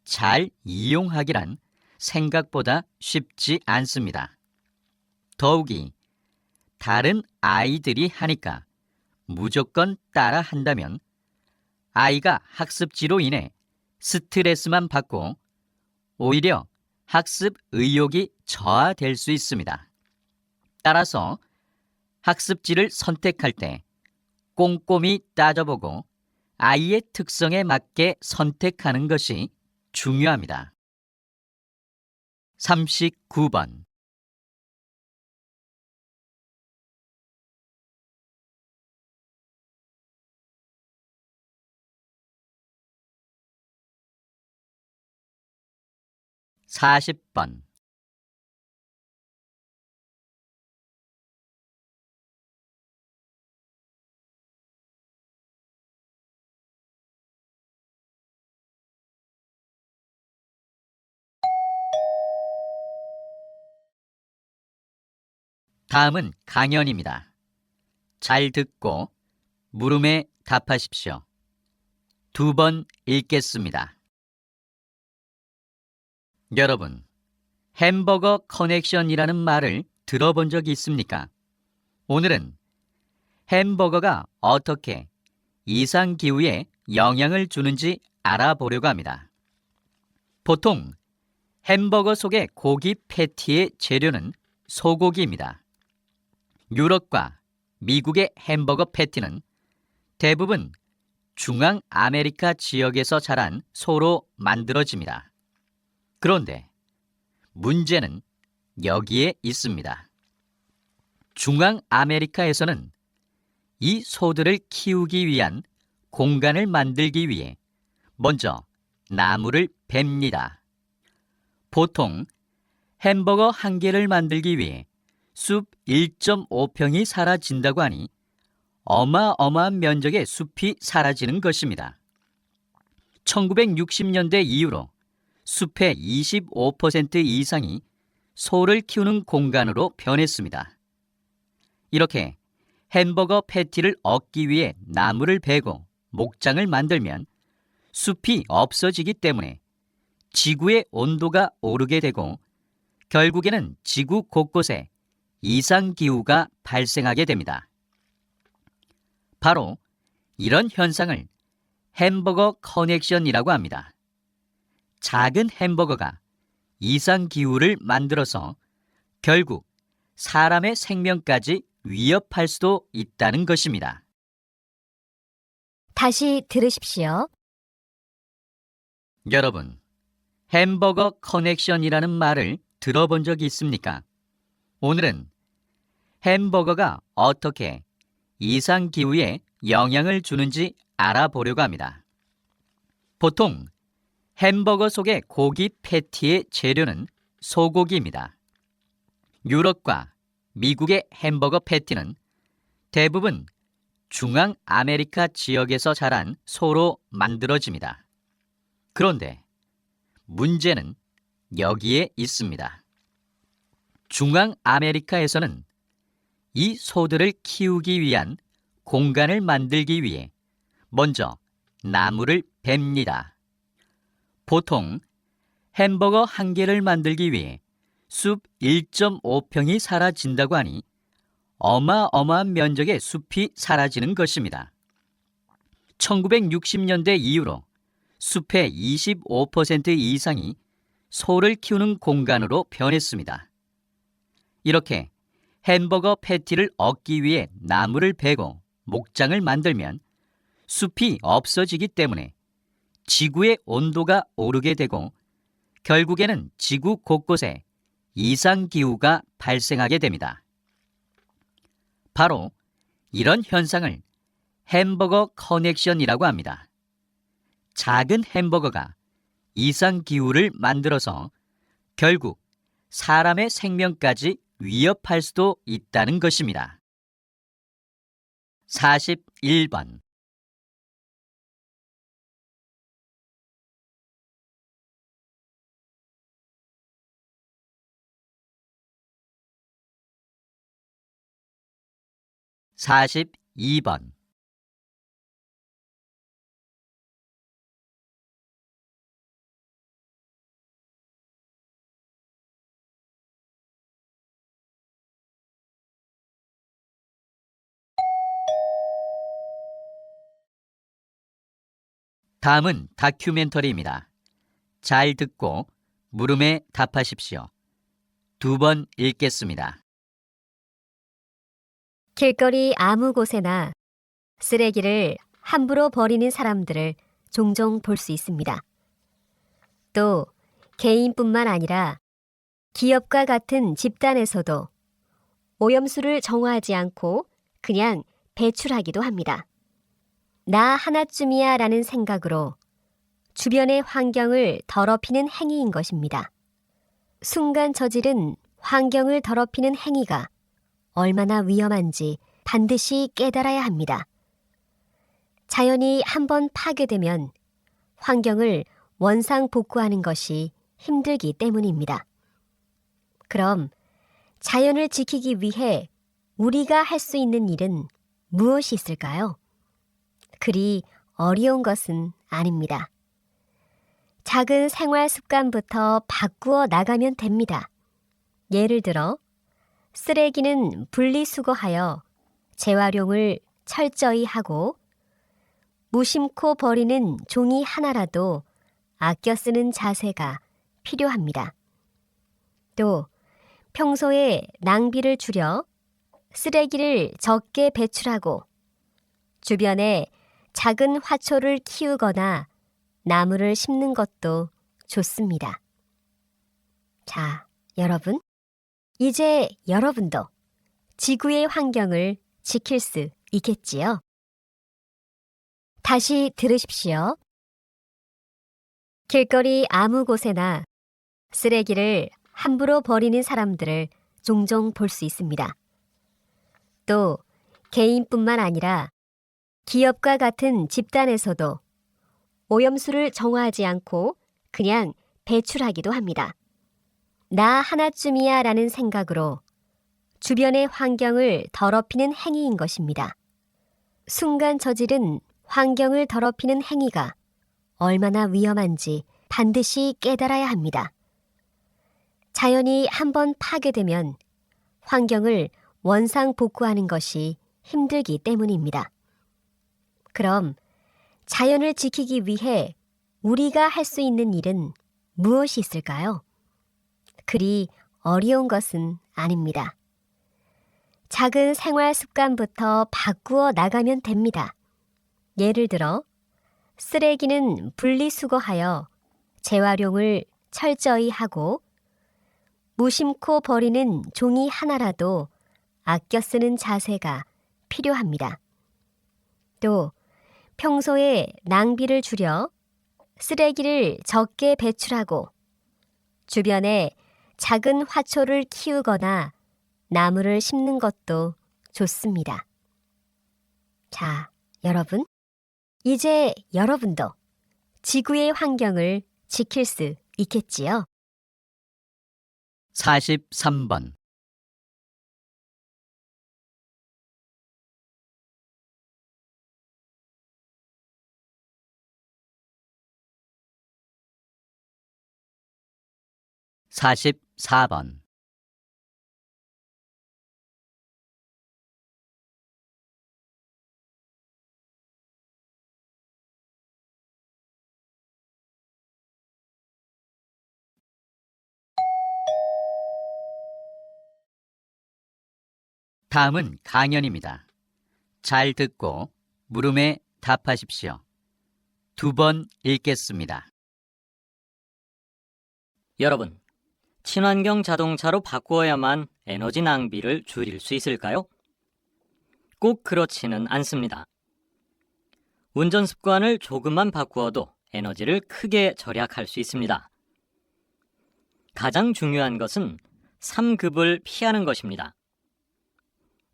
잘 이용하기란 생각보다 쉽지 않습니다. 더욱이 다른 아이들이 하니까 무조건 따라 한다면 아이가 학습지로 인해 스트레스만 받고 오히려 학습 의욕이 저하될 수 있습니다. 따라서 학습지를 선택할 때 꼼꼼히 따져보고 아이의 특성에 맞게 선택하는 것이 중요합니다. 39번. 사십 번. 다음은 강연입니다. 잘 듣고 물음에 답하십시오. 2번 읽겠습니다. 여러분, 햄버거 커넥션이라는 말을 들어본 적이 있습니까? 오늘은 햄버거가 어떻게 이상기후에 영향을 주는지 알아보려고 합니다. 보통 햄버거 속의 고기 패티의 재료는 소고기입니다. 유럽과 미국의 햄버거 패티는 대부분 중앙 아메리카 지역에서 자란 소로 만들어집니다. 그런데 문제는 여기에 있습니다. 중앙 아메리카에서는 이 소들을 키우기 위한 공간을 만들기 위해 먼저 나무를 베니다. 보통 햄버거 한 개를 만들기 위해 숲 1.5평이 사라진다고 하니 어마어마한 면적의 숲이 사라지는 것입니다. 1960년대 이후로 숲의 25% 이상이 소를 키우는 공간으로 변했습니다. 이렇게 햄버거 패티를 얻기 위해 나무를 베고 목장을 만들면 숲이 없어지기 때문에 지구의 온도가 오르게 되고 결국에는 지구 곳곳에 이상기후가 발생하게 됩니다. 바로 이런 현상을 햄버거 커넥션이라고 합니다. 작은 햄버거가 이상기후를 만들어서 결국 사람의 생명까지 위협할 수도 있다는 것입니다. 다시 들으십시오. 여러분, 햄버거 커넥션이라는 말을 들어본 적이 있습니까? 오늘은 햄버거가 어떻게 이상기후에 영향을 주는지 알아보려고 합니다. 보통 햄버거 속의 고기 패티의 재료는 소고기입니다. 유럽과 미국의 햄버거 패티는 대부분 중앙 아메리카 지역에서 자란 소로 만들어집니다. 그런데 문제는 여기에 있습니다. 중앙 아메리카에서는 이 소들을 키우기 위한 공간을 만들기 위해 먼저 나무를 베니다. 보통 햄버거 한 개를 만들기 위해 숲 1.5평이 사라진다고 하니 어마어마한 면적의 숲이 사라지는 것입니다. 1960년대 이후로 숲의 25% 이상이 소를 키우는 공간으로 변했습니다. 이렇게 햄버거 패티를 얻기 위해 나무를 베고 목장을 만들면 숲이 없어지기 때문에 지구의 온도가 오르게 되고 결국에는 지구 곳곳에 이상기후가 발생하게 됩니다. 바로 이런 현상을 햄버거 커넥션이라고 합니다. 작은 햄버거가 이상기후를 만들어서 결국 사람의 생명까지 위협할 수도 있다는 것입니다. 41번. 사십이 번. 다음은 다큐멘터리입니다. 잘 듣고 물음에 답하십시오. 2번 읽겠습니다. 길거리 아무 곳에나 쓰레기를 함부로 버리는 사람들을 종종 볼 수 있습니다. 또 개인뿐만 아니라 기업과 같은 집단에서도 오염수를 정화하지 않고 그냥 배출하기도 합니다. 나 하나쯤이야 라는 생각으로 주변의 환경을 더럽히는 행위인 것입니다. 순간 저지른 환경을 더럽히는 행위가 얼마나 위험한지 반드시 깨달아야 합니다. 자연이 한번 파괴되면 환경을 원상복구하는 것이 힘들기 때문입니다. 그럼 자연을 지키기 위해 우리가 할 수 있는 일은 무엇이 있을까요? 그리 어려운 것은 아닙니다. 작은 생활 습관부터 바꾸어 나가면 됩니다. 예를 들어 쓰레기는 분리수거하여 재활용을 철저히 하고 무심코 버리는 종이 하나라도 아껴 쓰는 자세가 필요합니다. 또 평소에 낭비를 줄여 쓰레기를 적게 배출하고 주변에 작은 화초를 키우거나 나무를 심는 것도 좋습니다. 자, 여러분, 이제 여러분도 지구의 환경을 지킬 수 있겠지요? 다시 들으십시오. 길거리 아무 곳에나 쓰레기를 함부로 버리는 사람들을 종종 볼 수 있습니다. 또 개인뿐만 아니라 기업과 같은 집단에서도 오염수를 정화하지 않고 그냥 배출하기도 합니다. 나 하나쯤이야 라는 생각으로 주변의 환경을 더럽히는 행위인 것입니다. 순간 저지른 환경을 더럽히는 행위가 얼마나 위험한지 반드시 깨달아야 합니다. 자연이 한번 파괴되면 환경을 원상복구하는 것이 힘들기 때문입니다. 그럼 자연을 지키기 위해 우리가 할 수 있는 일은 무엇이 있을까요? 그리 어려운 것은 아닙니다. 작은 생활 습관부터 바꾸어 나가면 됩니다. 예를 들어 쓰레기는 분리수거하여 재활용을 철저히 하고 무심코 버리는 종이 하나라도 아껴 쓰는 자세가 필요합니다. 또 평소에 낭비를 줄여 쓰레기를 적게 배출하고 주변에 작은 화초를 키우거나 나무를 심는 것도 좋습니다. 자, 여러분, 이제 여러분도 지구의 환경을 지킬 수 있겠지요? 43번. (44번) 다음은 강연입니다. 잘 듣고 물음에 답하십시오. 2번 읽겠습니다. 여러분, 친환경 자동차로 바꾸어야만 에너지 낭비를 줄일 수 있을까요? 꼭 그렇지는 않습니다. 운전 습관을 조금만 바꾸어도 에너지를 크게 절약할 수 있습니다. 가장 중요한 것은 3급을 피하는 것입니다.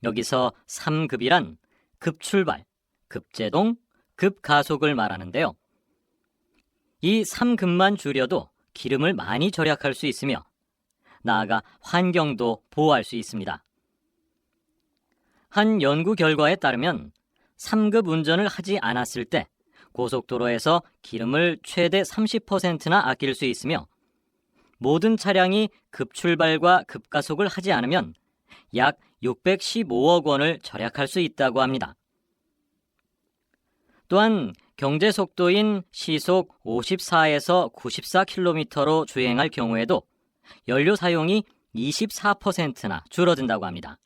여기서 3급이란 급출발, 급제동, 급가속을 말하는데요. 이 3급만 줄여도 기름을 많이 절약할 수 있으며 나아가 환경도 보호할 수 있습니다. 한 연구 결과에 따르면 3급 운전을 하지 않았을 때 고속도로에서 기름을 최대 30%나 아낄 수 있으며 모든 차량이 급출발과 급가속을 하지 않으면 약 615억 원을 절약할 수 있다고 합니다. 또한 경제 속도인 시속 54에서 94km로 주행할 경우에도 연료 사용이 24%나 줄어든다고 합니다.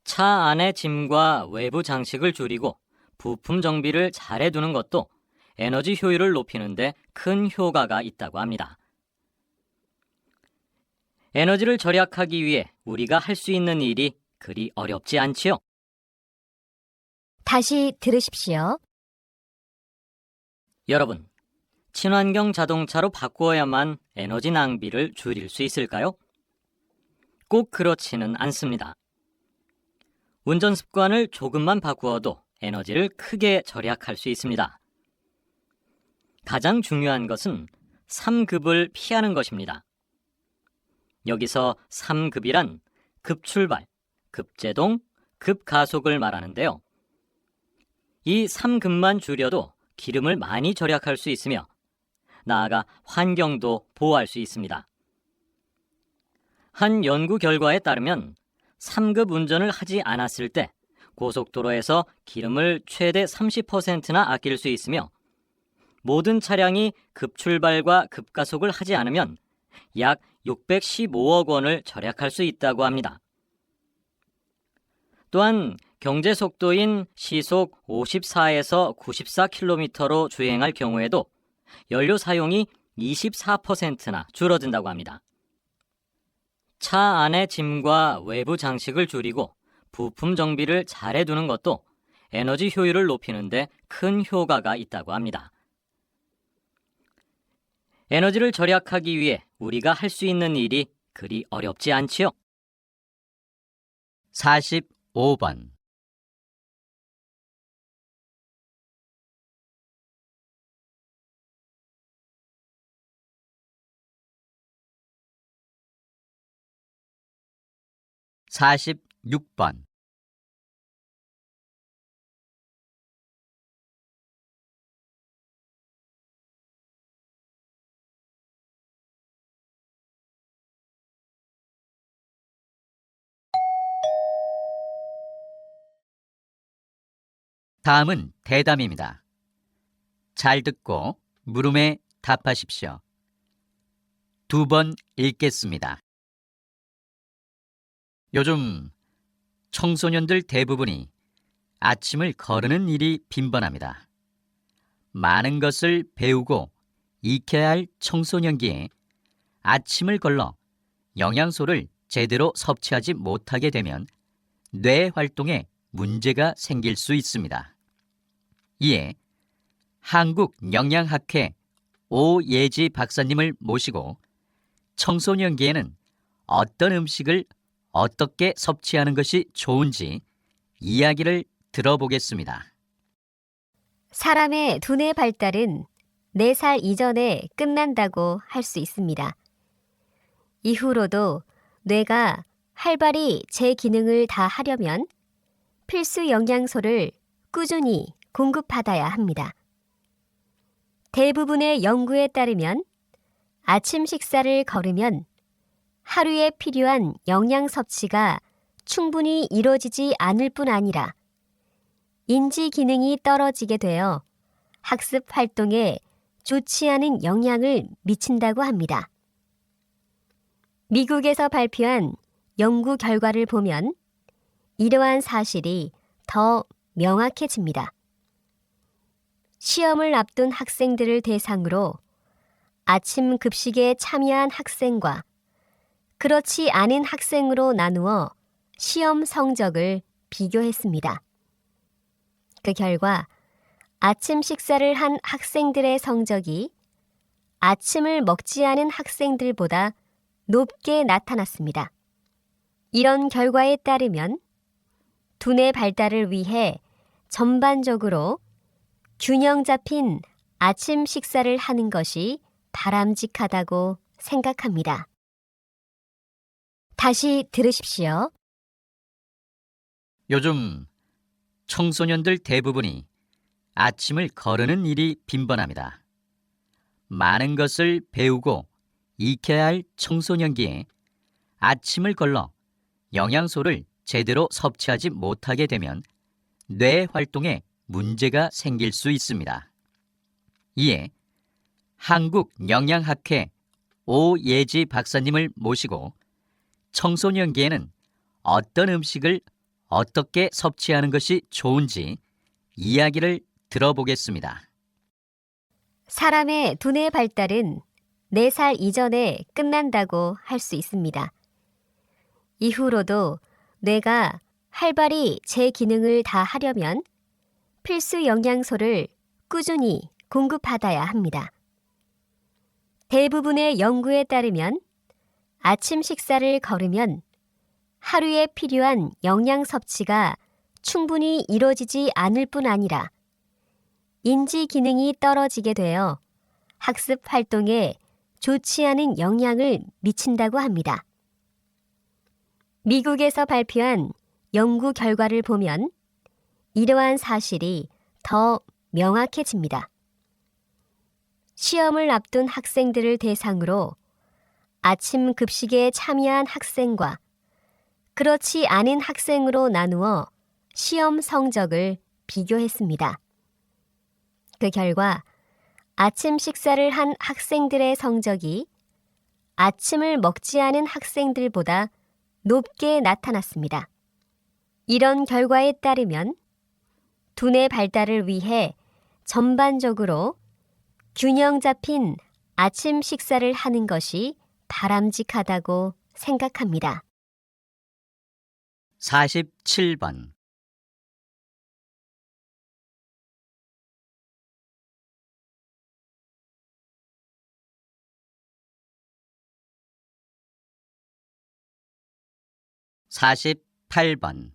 차 안의 짐과 외부 장식을 줄이고 부품 정비를 잘 해두는 것도 에너지 효율을 높이는 데 큰 효과가 있다고 합니다. 에너지를 절약하기 위해 우리가 할 수 있는 일이 그리 어렵지 않지요? 다시 들으십시오. 여러분, 친환경 자동차로 바꾸어야만 에너지 낭비를 줄일 수 있을까요? 꼭 그렇지는 않습니다. 운전 습관을 조금만 바꾸어도 에너지를 크게 절약할 수 있습니다. 가장 중요한 것은 3급을 피하는 것입니다. 여기서 3급이란 급출발, 급제동, 급가속을 말하는데요. 이 3급만 줄여도 기름을 많이 절약할 수 있으며 나아가 환경도 보호할 수 있습니다. 한 연구 결과에 따르면 3급 운전을 하지 않았을 때 고속도로에서 기름을 최대 30%나 아낄 수 있으며 모든 차량이 급출발과 급가속을 하지 않으면 약 615억 원을 절약할 수 있다고 합니다. 또한 경제 속도인 시속 54에서 94km로 주행할 경우에도 연료 사용이 24%나 줄어든다고 합니다. 차 안의 짐과 외부 장식을 줄이고 부품 정비를 잘 해두는 것도 에너지 효율을 높이는 데 큰 효과가 있다고 합니다. 에너지를 절약하기 위해 우리가 할 수 있는 일이 그리 어렵지 않지요? 45번. (46번) 다음은 대담입니다. 잘 듣고 물음에 답하십시오. 2번 읽겠습니다. 요즘 청소년들 대부분이 아침을 거르는 일이 빈번합니다. 많은 것을 배우고 익혀야 할 청소년기에 아침을 걸러 영양소를 제대로 섭취하지 못하게 되면 뇌 활동에 문제가 생길 수 있습니다. 이에 한국영양학회 오예지 박사님을 모시고 청소년기에는 어떤 음식을 어떻게 섭취하는 것이 좋은지 이야기를 들어보겠습니다. 사람의 두뇌 발달은 4살 이전에 끝난다고 할 수 있습니다. 이후로도 뇌가 활발히 제 기능을 다 하려면 필수 영양소를 꾸준히 공급받아야 합니다. 대부분의 연구에 따르면 아침 식사를 거르면 하루에 필요한 영양 섭취가 충분히 이루어지지 않을 뿐 아니라 인지 기능이 떨어지게 되어 학습 활동에 좋지 않은 영향을 미친다고 합니다. 미국에서 발표한 연구 결과를 보면 이러한 사실이 더 명확해집니다. 시험을 앞둔 학생들을 대상으로 아침 급식에 참여한 학생과 그렇지 않은 학생으로 나누어 시험 성적을 비교했습니다. 그 결과 아침 식사를 한 학생들의 성적이 아침을 먹지 않은 학생들보다 높게 나타났습니다. 이런 결과에 따르면 두뇌 발달을 위해 전반적으로 균형 잡힌 아침 식사를 하는 것이 바람직하다고 생각합니다. 다시 들으십시오. 요즘 청소년들 대부분이 아침을 거르는 일이 빈번합니다. 많은 것을 배우고 익혀야 할 청소년기에 아침을 걸러 영양소를 제대로 섭취하지 못하게 되면 뇌 활동에 문제가 생길 수 있습니다. 이에 한국영양학회 오예지 박사님을 모시고 청소년기에는 어떤 음식을 어떻게 섭취하는 것이 좋은지 이야기를 들어보겠습니다. 사람의 두뇌 발달은 4살 이전에 끝난다고 할 수 있습니다. 이후로도 뇌가 활발히 제 기능을 다 하려면 필수 영양소를 꾸준히 공급받아야 합니다. 대부분의 연구에 따르면 아침 식사를 거르면 하루에 필요한 영양 섭취가 충분히 이루어지지 않을 뿐 아니라 인지 기능이 떨어지게 되어 학습 활동에 좋지 않은 영향을 미친다고 합니다. 미국에서 발표한 연구 결과를 보면 이러한 사실이 더 명확해집니다. 시험을 앞둔 학생들을 대상으로 아침 급식에 참여한 학생과 그렇지 않은 학생으로 나누어 시험 성적을 비교했습니다. 그 결과 아침 식사를 한 학생들의 성적이 아침을 먹지 않은 학생들보다 높게 나타났습니다. 이런 결과에 따르면 두뇌 발달을 위해 전반적으로 균형 잡힌 아침 식사를 하는 것이 바람직하다고 생각합니다. 47번. (48번)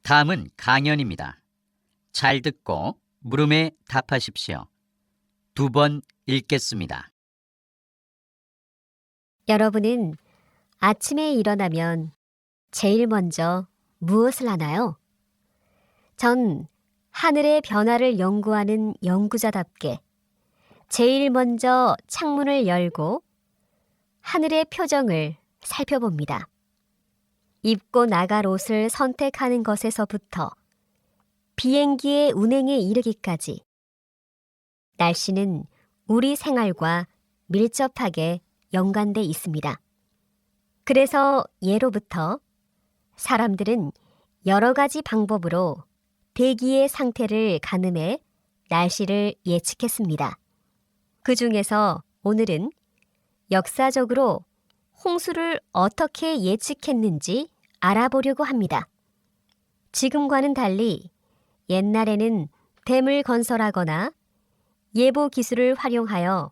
다음은 강연입니다. 잘 듣고 물음에 답하십시오. 2번 읽겠습니다. 여러분은 아침에 일어나면 제일 먼저 무엇을 하나요? 전 하늘의 변화를 연구하는 연구자답게 제일 먼저 창문을 열고 하늘의 표정을 살펴봅니다. 입고 나갈 옷을 선택하는 것에서부터 비행기의 운행에 이르기까지 날씨는 우리 생활과 밀접하게 연관돼 있습니다. 그래서 예로부터 사람들은 여러 가지 방법으로 대기의 상태를 가늠해 날씨를 예측했습니다. 그 중에서 오늘은 역사적으로 홍수를 어떻게 예측했는지 알아보려고 합니다. 지금과는 달리 옛날에는 댐을 건설하거나 예보 기술을 활용하여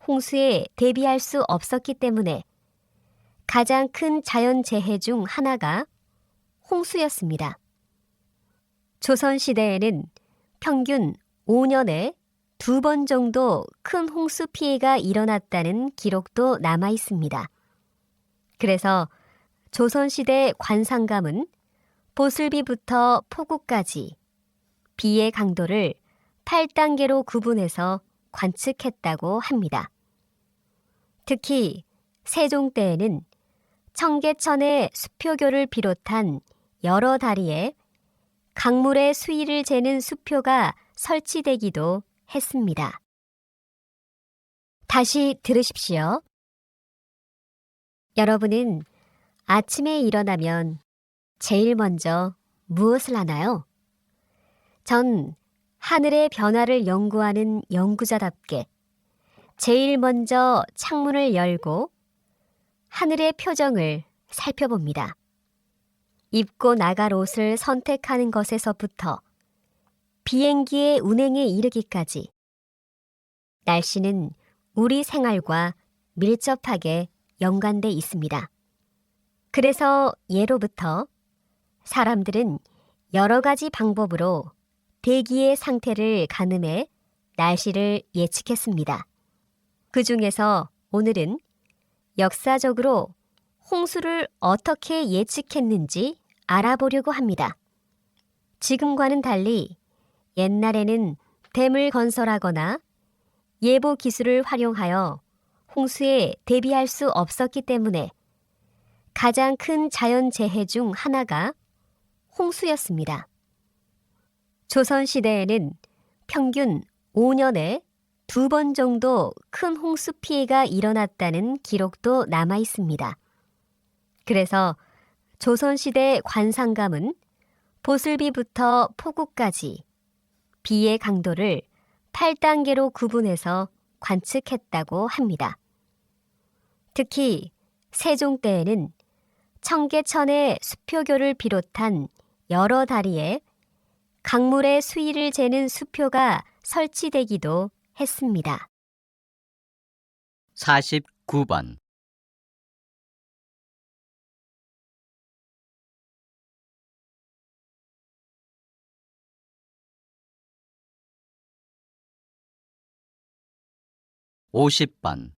홍수에 대비할 수 없었기 때문에 가장 큰 자연재해 중 하나가 홍수였습니다. 조선시대에는 평균 5년에 2번 정도 큰 홍수 피해가 일어났다는 기록도 남아 있습니다. 그래서 조선시대 관상감은 보슬비부터 폭우까지 비의 강도를 8단계로 구분해서 관측했다고 합니다. 특히 세종 때에는 청계천의 수표교를 비롯한 여러 다리에 강물의 수위를 재는 수표가 설치되기도 했습니다. 다시 들으십시오. 여러분은 아침에 일어나면 제일 먼저 무엇을 하나요? 전 하늘의 변화를 연구하는 연구자답게 제일 먼저 창문을 열고 하늘의 표정을 살펴봅니다. 입고 나갈 옷을 선택하는 것에서부터 비행기의 운행에 이르기까지 날씨는 우리 생활과 밀접하게 연관돼 있습니다. 그래서 예로부터 사람들은 여러 가지 방법으로 대기의 상태를 가늠해 날씨를 예측했습니다. 그 중에서 오늘은 역사적으로 홍수를 어떻게 예측했는지 알아보려고 합니다. 지금과는 달리 옛날에는 댐을 건설하거나 예보 기술을 활용하여 홍수에 대비할 수 없었기 때문에 가장 큰 자연재해 중 하나가 홍수였습니다. 조선시대에는 평균 5년에 2번 정도 큰 홍수 피해가 일어났다는 기록도 남아 있습니다. 그래서 조선시대 관상감은 보슬비부터 포구까지 비의 강도를 8단계로 구분해서 관측했다고 합니다. 특히 세종 때에는 청계천의 수표교를 비롯한 여러 다리에 강물의 수위를 재는 수표가 설치되기도 했습니다. 49번. (50번)